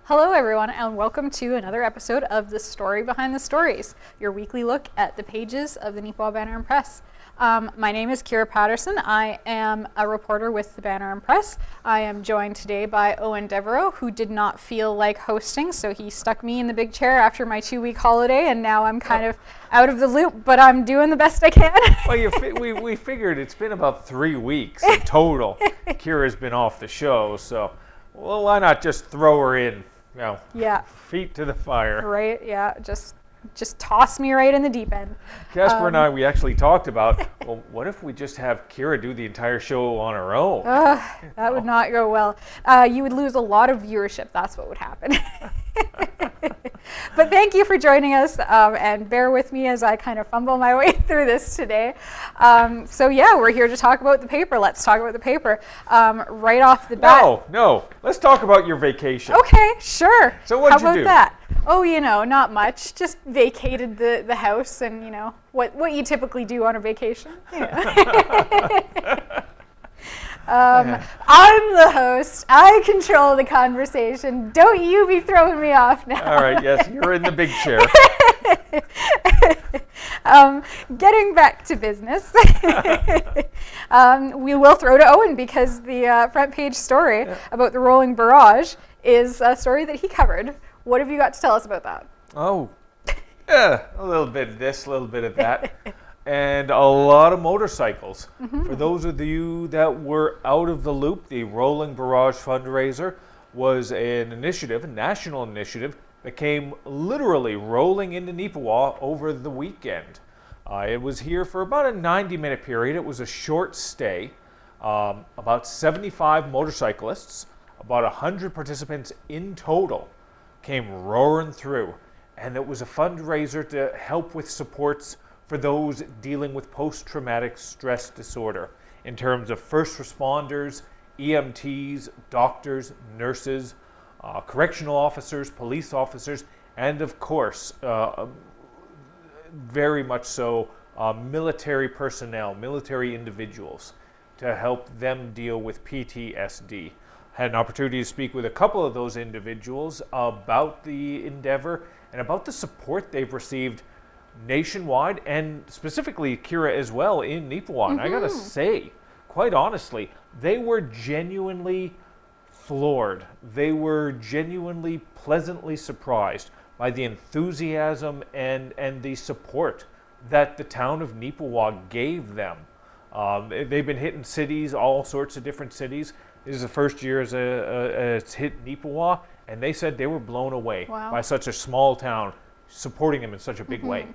Hello, everyone, and welcome to another episode of The Story Behind the Stories, your weekly look at the pages of the Neepawa Banner Press. My name is Paterson. I am a reporter with the Banner Press. I am joined today by Eoin Devereux, who did not feel like hosting, so he stuck me in the big chair after my 2-week holiday, and now I'm kind of out of the loop, but I'm doing the best I can. Well, we figured it's been about 3 weeks in total. Kira's been off the show, so well, why not just throw her in? Feet to the fire. Right, yeah, just toss me right in the deep end. Casper and I, we actually talked about, well, what if we just have Kira do the entire show on her own? That would not go well. You would lose a lot of viewership. That's what would happen. But thank you for joining us, and bear with me as I kind of fumble my way through this today. We're here to talk about the paper. Let's talk about the paper. Right off the bat. No. Let's talk about your vacation. Okay, sure. So what did you do? How about that? Oh, not much. Just vacated the house and, what you typically do on a vacation. I'm the host. I control the conversation. Don't you be throwing me off now. All right, yes, you're in the big chair. Getting back to business, we will throw to Eoin because the front page story about the rolling barrage is a story that he covered. What have you got to tell us about that? A little bit of this, a little bit of that. And a lot of motorcycles. Mm-hmm. For those of you that were out of the loop, the Rolling Barrage fundraiser was an initiative, a national initiative, that came literally rolling into Neepawa over the weekend. It was here for about a 90-minute period. It was a short stay. About 75 motorcyclists, about 100 participants in total, came roaring through. And it was a fundraiser to help with supports for those dealing with post-traumatic stress disorder in terms of first responders, EMTs, doctors, nurses, correctional officers, police officers, and of course, very much so, military personnel, military individuals to help them deal with PTSD. Had an opportunity to speak with a couple of those individuals about the endeavor and about the support they've received nationwide, and specifically Kira as well in Neepawa. Mm-hmm. And I gotta say, quite honestly, they were genuinely floored. They were genuinely pleasantly surprised by the enthusiasm and the support that the town of Neepawa gave them. They've been hitting cities, all sorts of different cities. This is the first year as it's hit Neepawa, and they said they were blown away by such a small town supporting them in such a big way.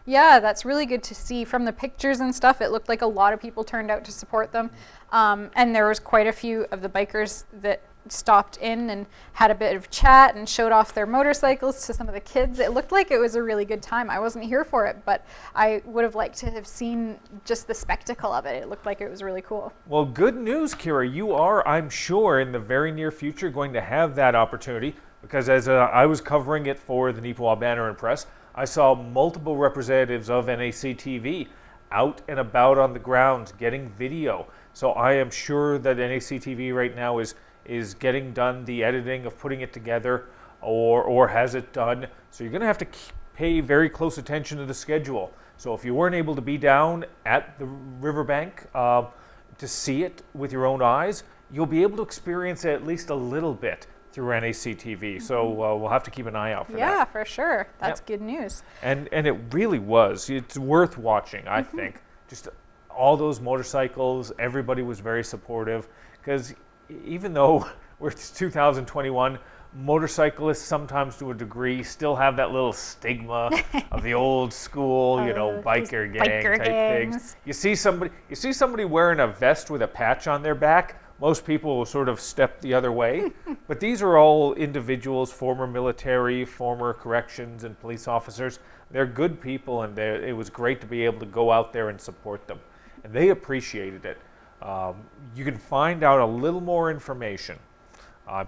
Yeah, that's really good to see. From the pictures and stuff, it looked like a lot of people turned out to support them. And there was quite a few of the bikers that stopped in and had a bit of chat and showed off their motorcycles to some of the kids. It looked like it was a really good time. I wasn't here for it, but I would have liked to have seen just the spectacle of it. It looked like it was really cool. Well, good news, Kira. You are, I'm sure, in the very near future going to have that opportunity, because as I was covering it for the Neepawa Banner Press, I saw multiple representatives of NACTV out and about on the ground getting video. So I am sure that NACTV right now is getting done the editing of putting it together, or has it done. So you're going to have to pay very close attention to the schedule. So if you weren't able to be down at the riverbank to see it with your own eyes, you'll be able to experience it at least a little bit through NACTV. Mm-hmm. So we'll have to keep an eye out for that. Yeah, for sure. That's good news. And it really was. It's worth watching, I think. Just all those motorcycles, everybody was very supportive, because even though we're 2021, motorcyclists sometimes to a degree still have that little stigma of the old school, biker gang type things. You see somebody wearing a vest with a patch on their back, most people will sort of step the other way. But these are all individuals, former military, former corrections and police officers. They're good people, and it was great to be able to go out there and support them. And they appreciated it. You can find out a little more information.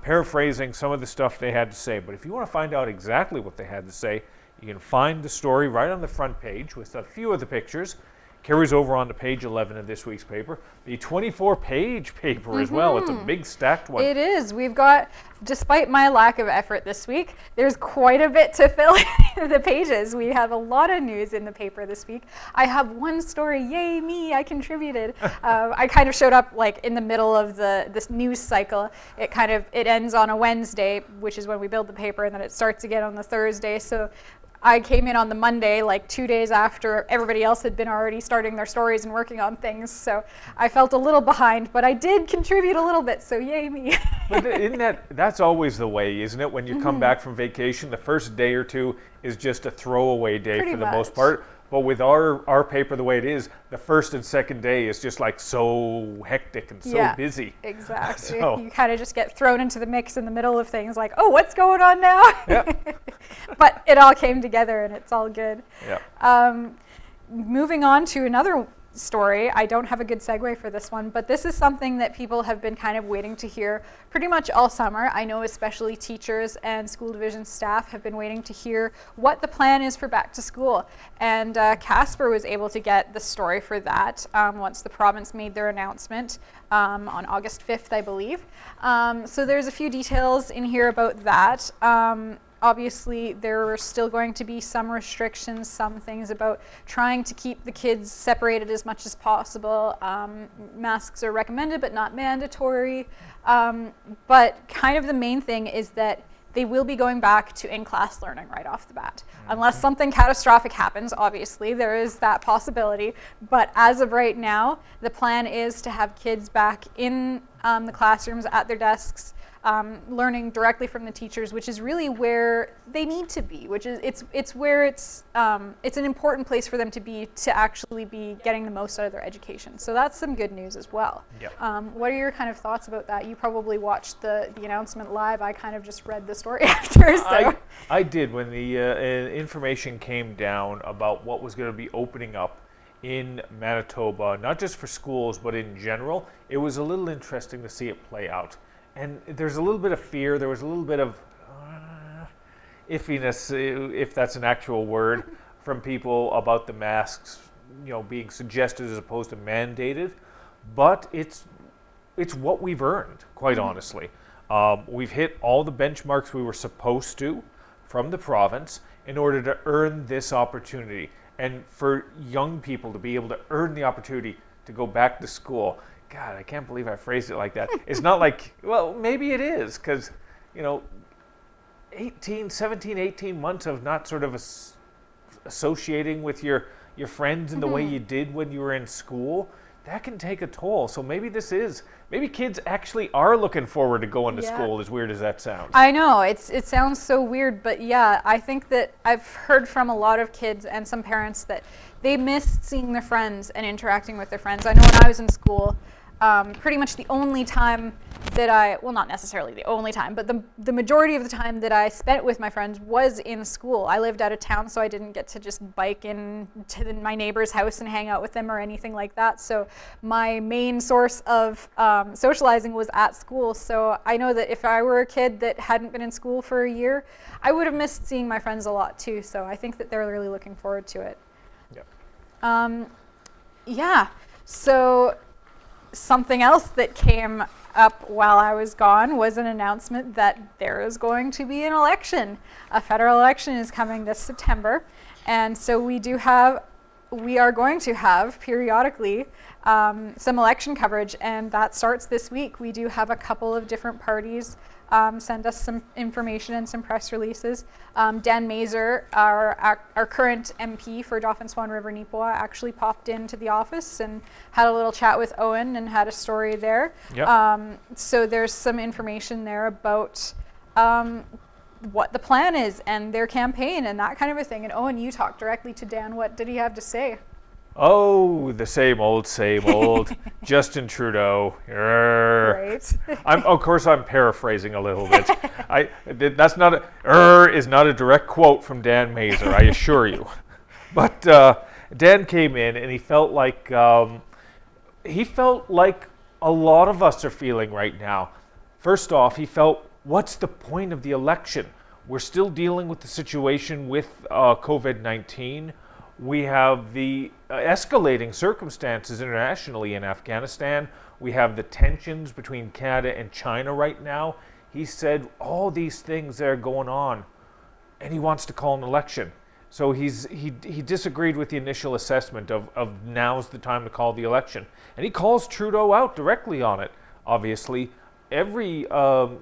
Paraphrasing some of the stuff they had to say. But if you want to find out exactly what they had to say, you can find the story right on the front page with a few of the pictures. carries over on to page 11 of this week's paper, the 24-page paper as well. It's a big stacked one. It is. We've got, despite my lack of effort this week, there's quite a bit to fill in the pages. We have a lot of news in the paper this week. I have one story. Yay, me, I contributed. I kind of showed up like in the middle of this news cycle. It ends on a Wednesday, which is when we build the paper, and then it starts again on the Thursday. So I came in on the Monday, like 2 days after everybody else had been already starting their stories and working on things. So I felt a little behind, but I did contribute a little bit, so yay me. But that's always the way, isn't it? When you come back from vacation, the first day or two is just a throwaway day Pretty for the much. most part. But with our paper the way it is, the first and second day is just like so hectic and so busy. Exactly. So. You kind of just get thrown into the mix in the middle of things like, oh, what's going on now? Yep. But it all came together and it's all good. Yeah. Moving on to another story. I don't have a good segue for this one, but this is something that people have been kind of waiting to hear pretty much all summer. I know especially teachers and school division staff have been waiting to hear what the plan is for back to school. And Casper was able to get the story for that once the province made their announcement on August 5th, I believe. So there's a few details in here about that. Obviously, there are still going to be some restrictions, some things about trying to keep the kids separated as much as possible. Masks are recommended, but not mandatory. But kind of the main thing is that they will be going back to in-class learning right off the bat. Unless something catastrophic happens, obviously, there is that possibility. But as of right now, the plan is to have kids back in the classrooms at their desks, learning directly from the teachers, which is really where they need to be, which is it's where it's an important place for them to be to actually be getting the most out of their education. So that's some good news as well. Yep. What are your kind of thoughts about that? You probably watched the announcement live. I kind of just read the story after. So. I did when the information came down about what was going to be opening up in Manitoba, not just for schools, but in general. It was a little interesting to see it play out. And there's a little bit of fear. There was a little bit of iffiness, if that's an actual word, from people about the masks, being suggested as opposed to mandated. But it's what we've earned, quite honestly. We've hit all the benchmarks we were supposed to from the province in order to earn this opportunity. And for young people to be able to earn the opportunity to go back to school. God, I can't believe I phrased it like that. It's not like, well, maybe it is, because, 17, 18 months of not sort of associating with your friends in the way you did when you were in school, that can take a toll. So maybe kids actually are looking forward to going to school, as weird as that sounds. I know, it sounds so weird, but yeah, I think that I've heard from a lot of kids and some parents that they missed seeing their friends and interacting with their friends. I know when I was in school, pretty much the only time that not necessarily the only time, but the majority of the time that I spent with my friends was in school. I lived out of town, so I didn't get to just bike in to my neighbor's house and hang out with them or anything like that. So my main source of socializing was at school. So I know that if I were a kid that hadn't been in school for a year, I would have missed seeing my friends a lot too. So I think that they're really looking forward to it. Yep. So something else that came up while I was gone was an announcement that there is going to be an election. A federal election is coming this September, and so we are going to have periodically some election coverage, and that starts this week. We do have a couple of different parties send us some information and some press releases. Dan Mazur, our current MP for Dauphin Swan River Neepawa, actually popped into the office and had a little chat with Eoin and had a story there. Yep. So there's some information there about what the plan is and their campaign and that kind of a thing. And Eoin, you talked directly to Dan. What did he have to say? Oh, the same old, Justin Trudeau. Right. Of course, I'm paraphrasing a little bit. Is not a direct quote from Dan Mazur, I assure you. But Dan came in and he felt like a lot of us are feeling right now. First off, he felt, what's the point of the election? We're still dealing with the situation with COVID-19. We have the escalating circumstances internationally in Afghanistan. We have the tensions between Canada and China right now. He said all these things that are going on, and he wants to call an election. So he disagreed with the initial assessment of now's the time to call the election. And he calls Trudeau out directly on it. Obviously, every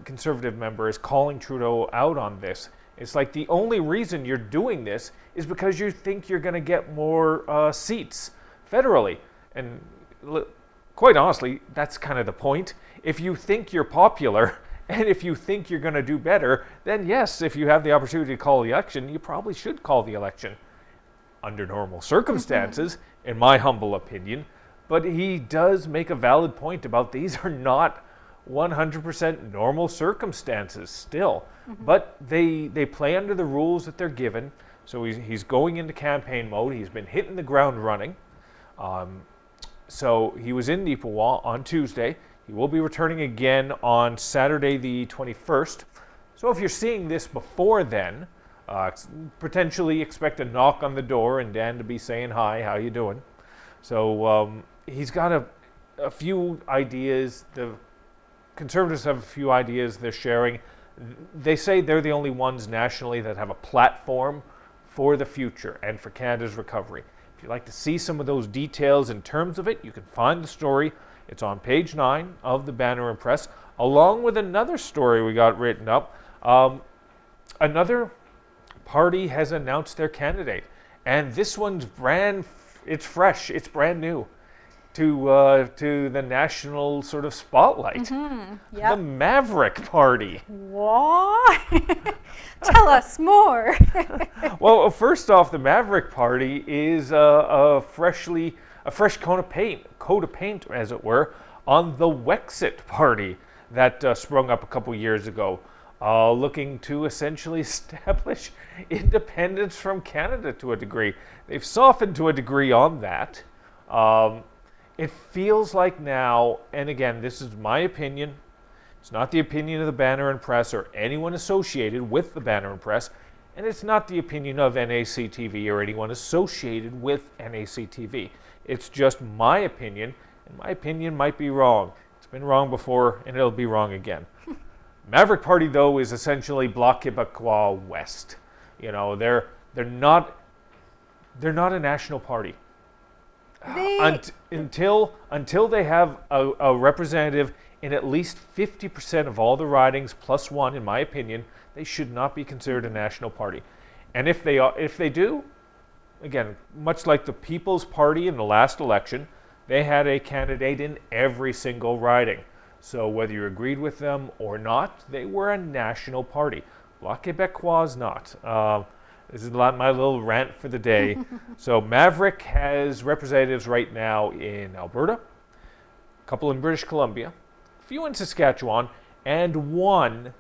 Conservative member is calling Trudeau out on this. It's like the only reason you're doing this is because you think you're going to get more seats federally. And quite honestly, that's kind of the point. If you think you're popular and if you think you're going to do better, then yes, if you have the opportunity to call the election, you probably should call the election under normal circumstances, in my humble opinion. But he does make a valid point about these are not 100% normal circumstances still. But they play under the rules that they're given. So he's going into campaign mode. He's been hitting the ground running. So he was in Neepawa on Tuesday. He will be returning again on Saturday the 21st. So if you're seeing this before then, potentially expect a knock on the door and Dan to be saying, "Hi, how you doing?" So he's got a few ideas. The Conservatives have a few ideas they're sharing. They say they're the only ones nationally that have a platform for the future and for Canada's recovery. If you'd like to see some of those details in terms of it, you can find the story. It's on page 9 of the Banner Press, along with another story we got written up. Another party has announced their candidate, and this one's it's fresh, it's brand new to the national sort of spotlight. Yep. The Maverick Party. What? Tell us more. Well, first off, the Maverick Party is a fresh coat of paint, as it were, on the Wexit Party that sprung up a couple years ago, looking to essentially establish independence from Canada to a degree. They've softened to a degree on that. It feels like now, and again, this is my opinion, it's not the opinion of the Banner and Press or anyone associated with the Banner and Press, and it's not the opinion of NACTV or anyone associated with NACTV. It's just my opinion, and my opinion might be wrong. It's been wrong before, and it'll be wrong again. Maverick Party, though, is essentially Bloc Québécois West. You know, they're not a national party. Until they have a representative in at least 50% of all the ridings plus one, in my opinion, they should not be considered a national party. And if they do, again, much like the People's Party in the last election, they had a candidate in every single riding. So whether you agreed with them or not, they were a national party. Bloc Québécois is not. This is my little rant for the day. So Maverick has representatives right now in Alberta, a couple in British Columbia, a few in Saskatchewan, and one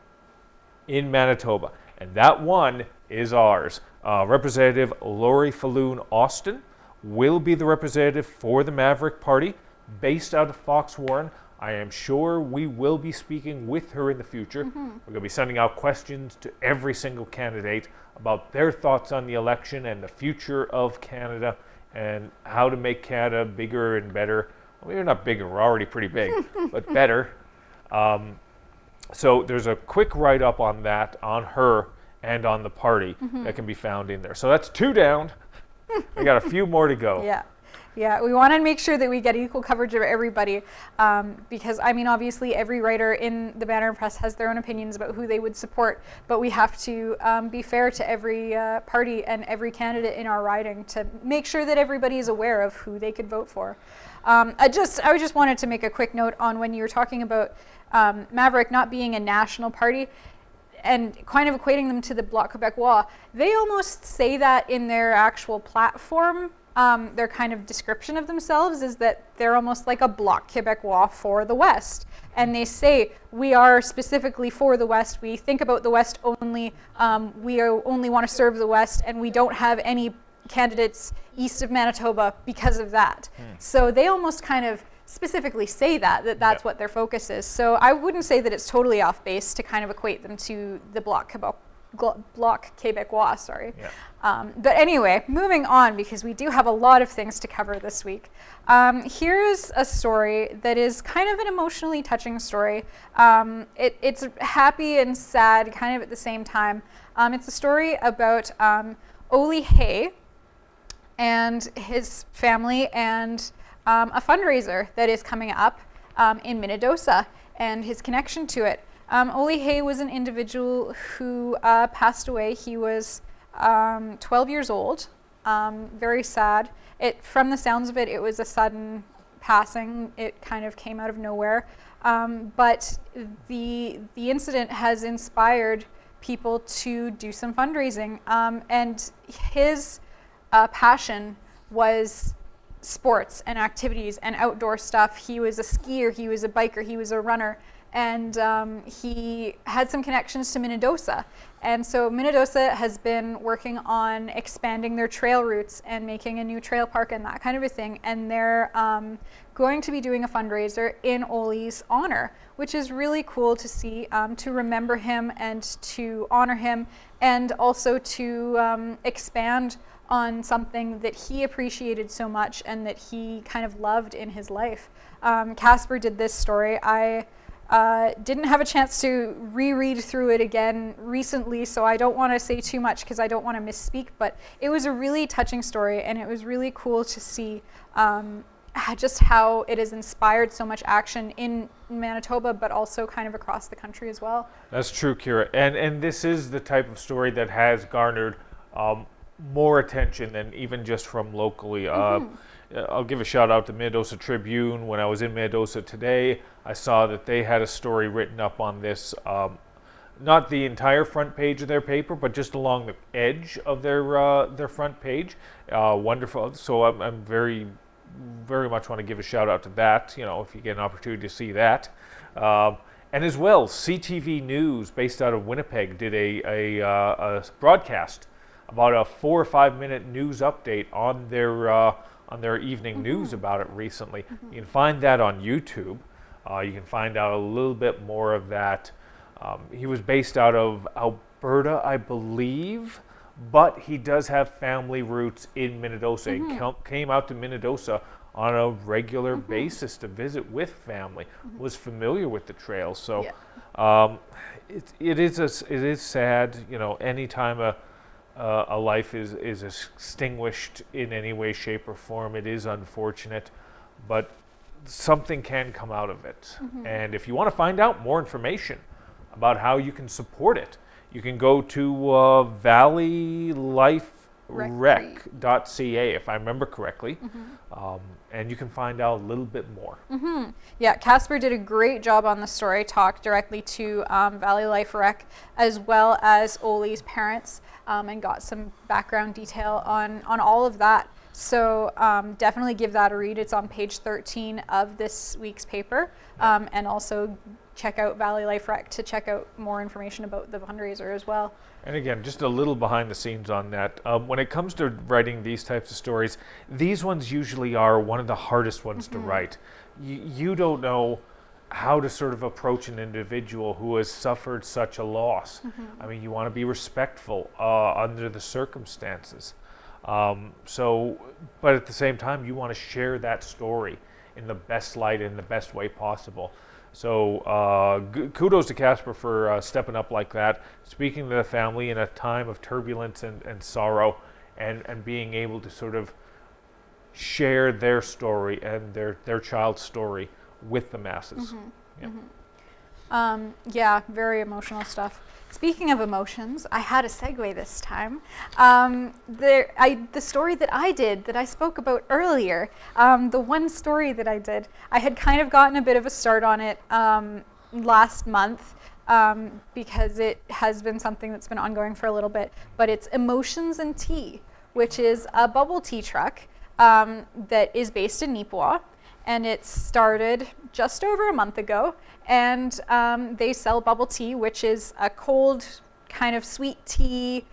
in Manitoba. And that one is ours. Representative Laurie Falloon Austin will be the representative for the Maverick Party, based out of Fox Warren. I am sure we will be speaking with her in the future. We're going to be sending out questions to every single candidate about their thoughts on the election and the future of Canada and how to make Canada bigger and better. Well, we're not bigger, we're already pretty big, but better. So there's a quick write-up on that, on her and on the party that can be found in there. So that's 2 down. We got a few more to go. Yeah, we want to make sure that we get equal coverage of everybody because, I mean, obviously every writer in the Banner Press has their own opinions about who they would support, but we have to be fair to every party and every candidate in our riding to make sure that everybody is aware of who they could vote for. I just wanted to make a quick note on when you were talking about Maverick not being a national party and kind of equating them to the Bloc Québécois. They almost say that in their actual platform. Their kind of description of themselves is that they're almost like a Bloc Québécois for the West. And they say, we are specifically for the West. We think about the West only. We only want to serve the West, and we don't have any candidates east of Manitoba because of that. So they almost kind of specifically say that's what their focus is. So I wouldn't say that it's totally off base to kind of equate them to the Bloc Bloc Québécois, sorry. Yeah. But anyway, moving on, because we do have a lot of things to cover this week. Here's a story that is kind of an emotionally touching story. It's happy and sad kind of at the same time. It's a story about Oli Hay and his family and a fundraiser that is coming up in Minnedosa and his connection to it. Oli Hay was an individual who passed away. He was 12 years old, very sad. From the sounds of it, it was a sudden passing. It kind of came out of nowhere. But the incident has inspired people to do some fundraising. And his passion was sports and activities and outdoor stuff. He was a skier, he was a biker, he was a runner. And he had some connections to Minnedosa. And so Minnedosa has been working on expanding their trail routes and making a new trail park and that kind of a thing. And they're going to be doing a fundraiser in Oli's honor, which is really cool to see, to remember him and to honor him, and also to expand on something that he appreciated so much and that he kind of loved in his life. Casper did this story. I didn't have a chance to reread through it again recently, so I don't want to say too much because I don't want to misspeak, but it was a really touching story, and it was really cool to see just how it has inspired so much action in Manitoba, but also kind of across the country as well. That's true, Kira. And this is the type of story that has garnered more attention than even just from locally. I'll give a shout out to Minnedosa Tribune. When I was in Minnedosa today, I saw that they had a story written up on this, not the entire front page of their paper, but just along the edge of their front page. Wonderful. So I'm very, very much want to give a shout out to that, if you get an opportunity to see that. And as well, CTV News, based out of Winnipeg, did a broadcast about a 4 or 5 minute news update on their evening news about it recently. You can find that on YouTube. You can find out a little bit more of that. He was based out of Alberta, I believe, but he does have family roots in Minnedosa. He came out to Minnedosa on a regular basis to visit with family, was familiar with the trails. So it is sad, anytime a life is extinguished in any way, shape, or form. It is unfortunate, but something can come out of it. And if you want to find out more information about how you can support it, you can go to valleyliferec.ca, if I remember correctly, and you can find out a little bit more. Yeah, Casper did a great job on the story, talked directly to Valley Life Rec as well as Oli's parents, and got some background detail on all of that. So definitely give that a read. It's on page 13 of this week's paper, and also check out Valley Life Rec to check out more information about the fundraiser as well. And again, just a little behind the scenes on that. When it comes to writing these types of stories, these ones usually are one of the hardest ones to write. You don't know how to sort of approach an individual who has suffered such a loss. I mean, you want to be respectful under the circumstances. But at the same time, you want to share that story in the best light, in the best way possible. So kudos to Casper for stepping up like that, speaking to the family in a time of turbulence and sorrow, and being able to sort of share their story and their child's story with the masses. Yeah, very emotional stuff. Speaking of emotions, I had a segue this time. The story that I spoke about earlier, the one story that I did, I had kind of gotten a bit of a start on it last month, because it has been something that's been ongoing for a little bit, but it's Emotions and Tea, which is a bubble tea truck that is based in Neepawa. And it started just over a month ago, and they sell bubble tea, which is a cold kind of sweet tea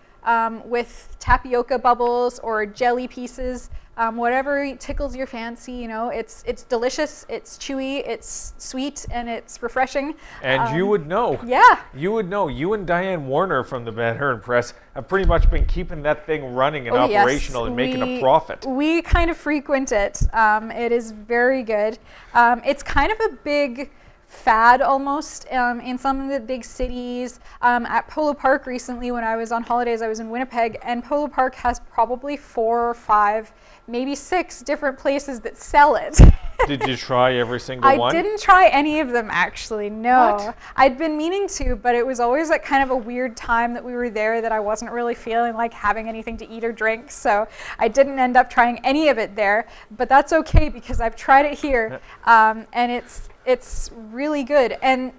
with tapioca bubbles or jelly pieces whatever tickles your fancy. You know, it's delicious, it's chewy, it's sweet, and it's refreshing. And you would know. Yeah. You would know. You and Diane Warner from the Banner Press have pretty much been keeping that thing running and operational and making a profit. We kind of frequent it. It is very good. It's kind of a big fad almost in some of the big cities. At Polo Park recently, when I was on holidays, I was in Winnipeg, and Polo Park has probably 4 or 5, maybe 6 different places that sell it. Did you try every single one? I didn't try any of them, actually, no. What? I'd been meaning to, but it was always like kind of a weird time that we were there that I wasn't really feeling like having anything to eat or drink, so I didn't end up trying any of it there, but that's okay because I've tried it here, and it's really good. And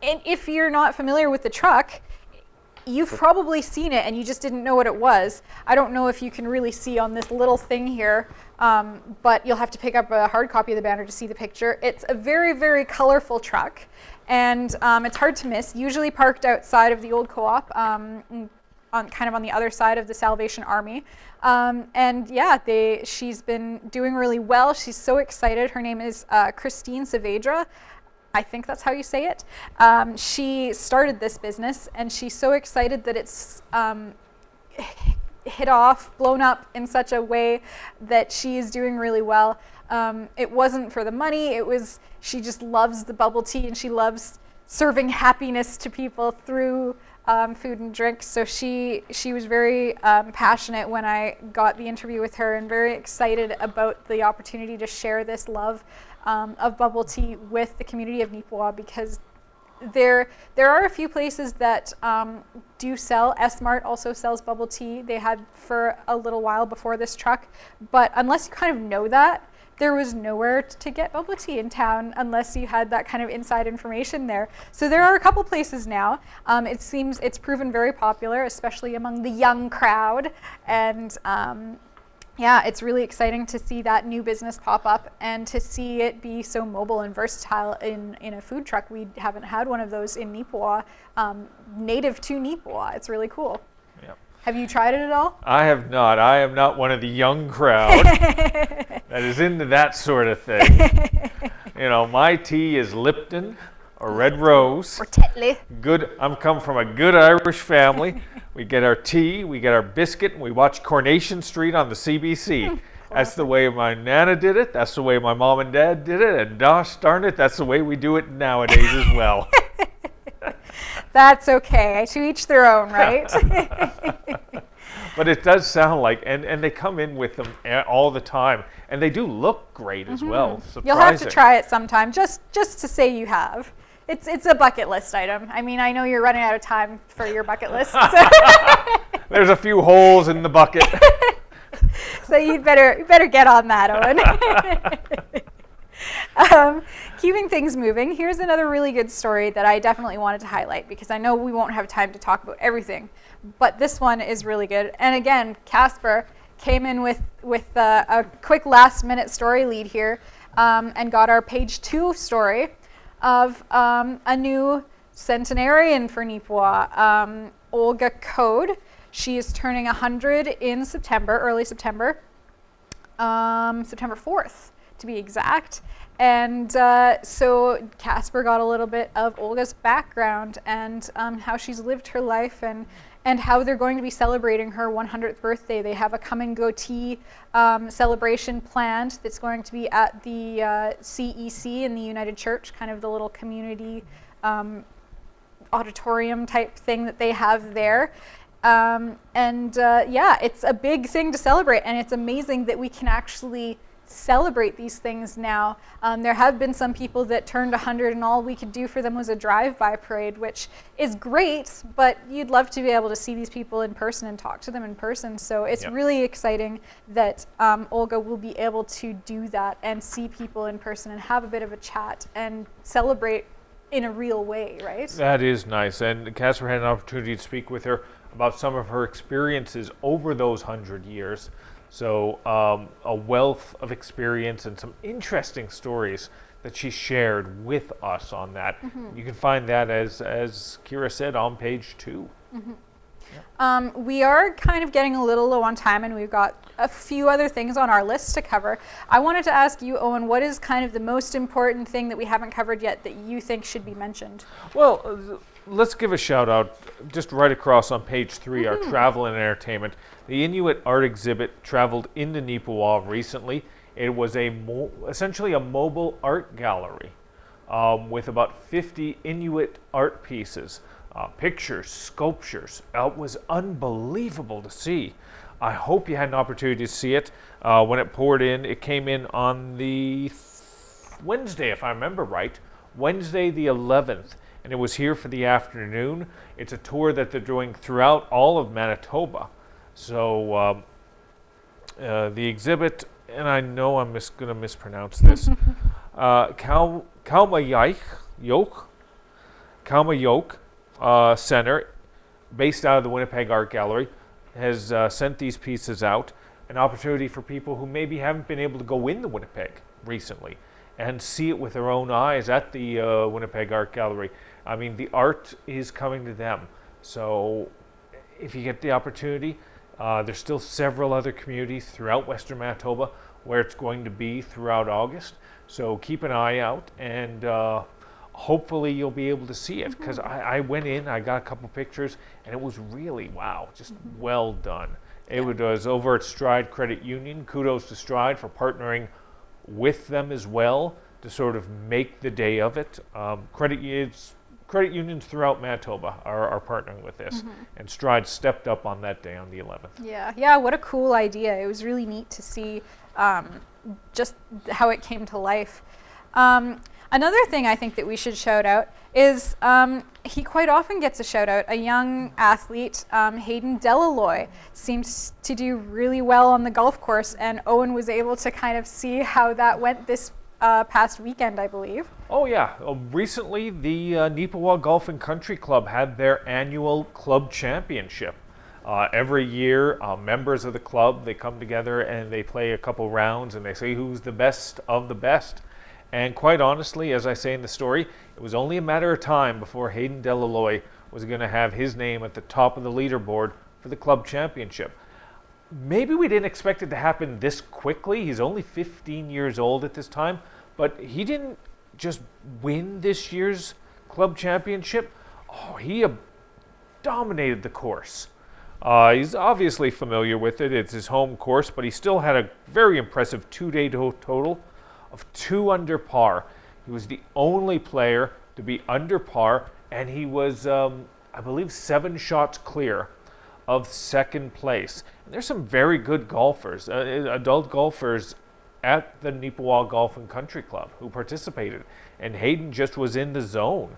if you're not familiar with the truck, you've probably seen it and you just didn't know what it was. I don't know if you can really see on this little thing here, but you'll have to pick up a hard copy of the banner to see the picture. It's a very, very colorful truck, and it's hard to miss. Usually parked outside of the old co-op, kind of on the other side of the Salvation Army. And yeah, she's been doing really well. She's so excited. Her name is Christine Saavedra. I think that's how you say it. She started this business, and she's so excited that it's hit off, blown up in such a way that she's doing really well. It wasn't for the money. She just loves the bubble tea, and she loves serving happiness to people through food and drink. So she was very passionate when I got the interview with her, and very excited about the opportunity to share this love of bubble tea with the community of Neepawa, because there are a few places that do sell. S-Mart also sells bubble tea. They had for a little while before this truck, but unless you kind of know that, there was nowhere to get bubble tea in town unless you had that kind of inside information there. So there are a couple places now. It seems it's proven very popular, especially among the young crowd. And yeah, it's really exciting to see that new business pop up and to see it be so mobile and versatile in a food truck. We haven't had one of those in Neepawa, native to Neepawa. It's really cool. Yep. Have you tried it at all? I have not. I am not one of the young crowd that is into that sort of thing. You know, my tea is Lipton or Red Rose. Or Tetley. Good. I'm come from a good Irish family. We get our tea, we get our biscuit, and we watch Coronation Street on the CBC. That's the way my Nana did it. That's the way my mom and dad did it. And gosh darn it, that's the way we do it nowadays as well. That's okay. To each their own, right? But it does sound like, and they come in with them all the time, and they do look great as well. Surprising. You'll have to try it sometime, just to say you have. It's a bucket list item. I mean, I know you're running out of time for your bucket list. So there's a few holes in the bucket. So you better get on that, Eoin. Keeping things moving, here's another really good story that I definitely wanted to highlight, because I know we won't have time to talk about everything, but this one is really good. And again, Casper came in with a quick last-minute story lead here, and got our page 2 story of a new centenarian for Neepawa, Olga Code. She is turning 100 in September, early September, September 4th to be exact. And so Casper got a little bit of Olga's background and how she's lived her life, and how they're going to be celebrating her 100th birthday. They have a come and go tea celebration planned that's going to be at the CEC in the United Church, kind of the little community auditorium type thing that they have there. Yeah, it's a big thing to celebrate, and it's amazing that we can actually celebrate these things now. There have been some people that turned 100 and all we could do for them was a drive-by parade, which is great, but you'd love to be able to see these people in person and talk to them in person. So it's really exciting that Olga will be able to do that and see people in person and have a bit of a chat and celebrate in a real way, right? That is nice. And Casper had an opportunity to speak with her about some of her experiences over those 100 years. So a wealth of experience and some interesting stories that she shared with us on that. You can find that, as Kira said, on page 2. We are kind of getting a little low on time, and we've got a few other things on our list to cover. I wanted to ask you, Eoin, what is kind of the most important thing that we haven't covered yet that you think should be mentioned? Well, let's give a shout out just right across on page 3, our travel and entertainment. The Inuit art exhibit traveled into Neepawa recently. It was essentially a mobile art gallery with about 50 Inuit art pieces, pictures, sculptures. It was unbelievable to see. I hope you had an opportunity to see it when it poured in. It came in on the Wednesday, if I remember right, Wednesday the 11th, and it was here for the afternoon. It's a tour that they're doing throughout all of Manitoba. So the exhibit, and I know I'm going to mispronounce this, Kalmayok Center, based out of the Winnipeg Art Gallery, has sent these pieces out. An opportunity for people who maybe haven't been able to go into Winnipeg recently and see it with their own eyes at the Winnipeg Art Gallery. I mean, the art is coming to them. So if you get the opportunity, there's still several other communities throughout Western Manitoba where it's going to be throughout August. So keep an eye out, and hopefully you'll be able to see it, because I went in, I got a couple pictures, and it was really, wow, just well done. It was over at Stride Credit Union. Kudos to Stride for partnering with them as well to sort of make the day of it. Credit unions throughout Manitoba are partnering with this, and Stride stepped up on that day on the 11th. Yeah, what a cool idea. It was really neat to see just how it came to life. Another thing I think that we should shout out is he quite often gets a shout out. A young athlete, Hayden Devereux, seems to do really well on the golf course, and Eoin was able to kind of see how that went this past weekend, I believe. Oh yeah, recently the Neepawa Golf and Country Club had their annual club championship. Every year, members of the club, they come together and they play a couple rounds and they say who's the best of the best. And quite honestly, as I say in the story, it was only a matter of time before Hayden Devereux was going to have his name at the top of the leaderboard for the club championship. Maybe we didn't expect it to happen this quickly. He's only 15 years old at this time, but he didn't just win this year's club championship. Oh, he dominated the course. He's obviously familiar with it. It's his home course, but he still had a very impressive 2-day total of 2 under par. He was the only player to be under par, and he was, I believe, 7 shots clear of second place. And there's some very good golfers, adult golfers at the Neepawa Golf and Country Club who participated, and Hayden just was in the zone.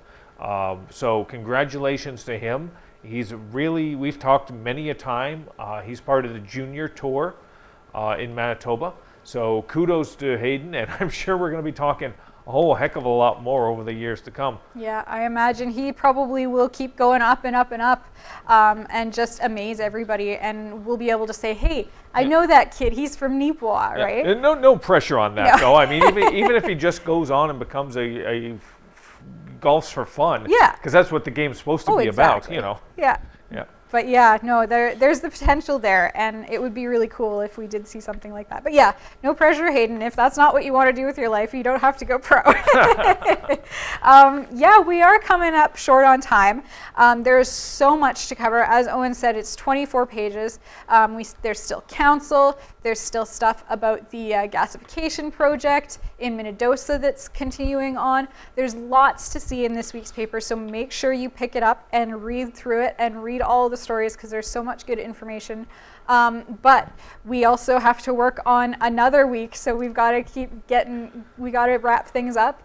So congratulations to him. We've talked many a time. He's part of the junior tour in Manitoba. So kudos to Hayden, and I'm sure we're going to be talking a whole heck of a lot more over the years to come. Yeah, I imagine he probably will keep going up and up and up, and just amaze everybody, and we'll be able to say, hey, I know that kid, he's from Neepawa, right? And no pressure on that, though. I mean, even if he just goes on and becomes a golfs for fun, because that's what the game's supposed to be about, you know. Yeah. But yeah, no, there's the potential there, and it would be really cool if we did see something like that. But yeah, no pressure, Hayden. If that's not what you want to do with your life, you don't have to go pro. Yeah, we are coming up short on time. There's so much to cover. As Eoin said, it's 24 pages. There's still council. There's still stuff about the gasification project in Minnedosa that's continuing on. There's lots to see in this week's paper, so make sure you pick it up and read through it and read all the stories, because there's so much good information. But we also have to work on another week, so we got to wrap things up.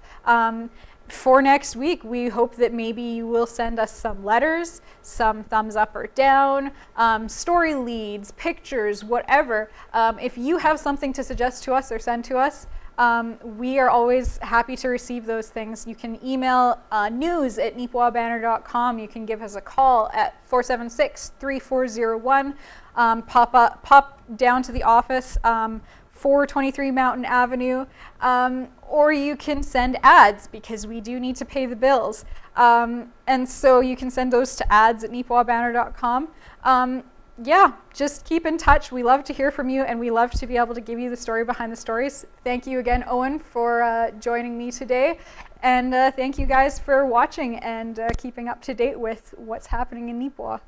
For next week, we hope that maybe you will send us some letters, some thumbs up or down, story leads, pictures, whatever. If you have something to suggest to us or send to us, we are always happy to receive those things. You can email news@neepawabanner.com. You can give us a call at 476-3401. Pop down to the office 423 Mountain Avenue, or you can send ads because we do need to pay the bills. And so you can send those to ads@neepawabanner.com. Yeah, just keep in touch. We love to hear from you, and we love to be able to give you the story behind the stories. Thank you again, Eoin, for joining me today. And thank you guys for watching and keeping up to date with what's happening in Neepawa.